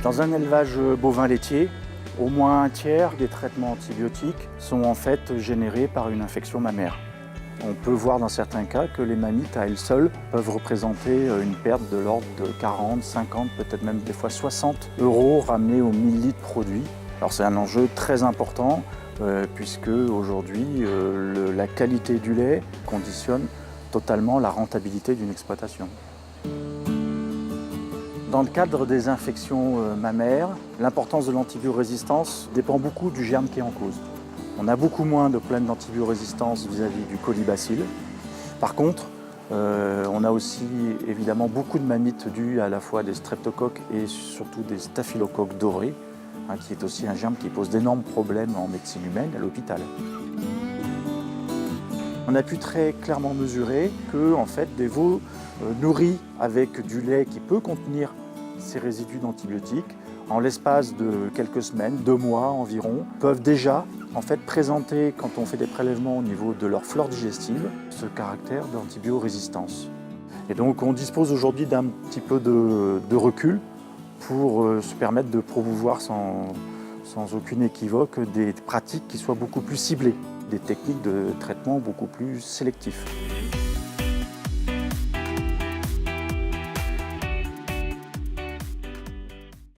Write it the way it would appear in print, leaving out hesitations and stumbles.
Dans un élevage bovin laitier, au moins un tiers des traitements antibiotiques sont en fait générés par une infection mammaire. On peut voir dans certains cas que les mammites à elles seules peuvent représenter une perte de l'ordre de 40, 50, peut-être même des fois 60 € ramenés aux 1000 litres produits. Alors c'est un enjeu très important puisque aujourd'hui la qualité du lait conditionne totalement la rentabilité d'une exploitation. Dans le cadre des infections mammaires, l'importance de l'antibiorésistance dépend beaucoup du germe qui est en cause. On a beaucoup moins de plaintes d'antibiorésistance vis-à-vis du colibacille. Par contre, on a aussi évidemment beaucoup de mammites dues à la fois des streptocoques et surtout des staphylocoques dorés, qui est aussi un germe qui pose d'énormes problèmes en médecine humaine à l'hôpital. On a pu très clairement mesurer que en fait, des veaux nourris avec du lait qui peut contenir ces résidus d'antibiotiques, en l'espace de quelques semaines, 2 mois environ, peuvent déjà en fait, présenter, quand on fait des prélèvements au niveau de leur flore digestive, ce caractère d'antibiorésistance. Et donc on dispose aujourd'hui d'un petit peu de recul pour se permettre de promouvoir sans aucune équivoque des pratiques qui soient beaucoup plus ciblées, des techniques de traitement beaucoup plus sélectifs.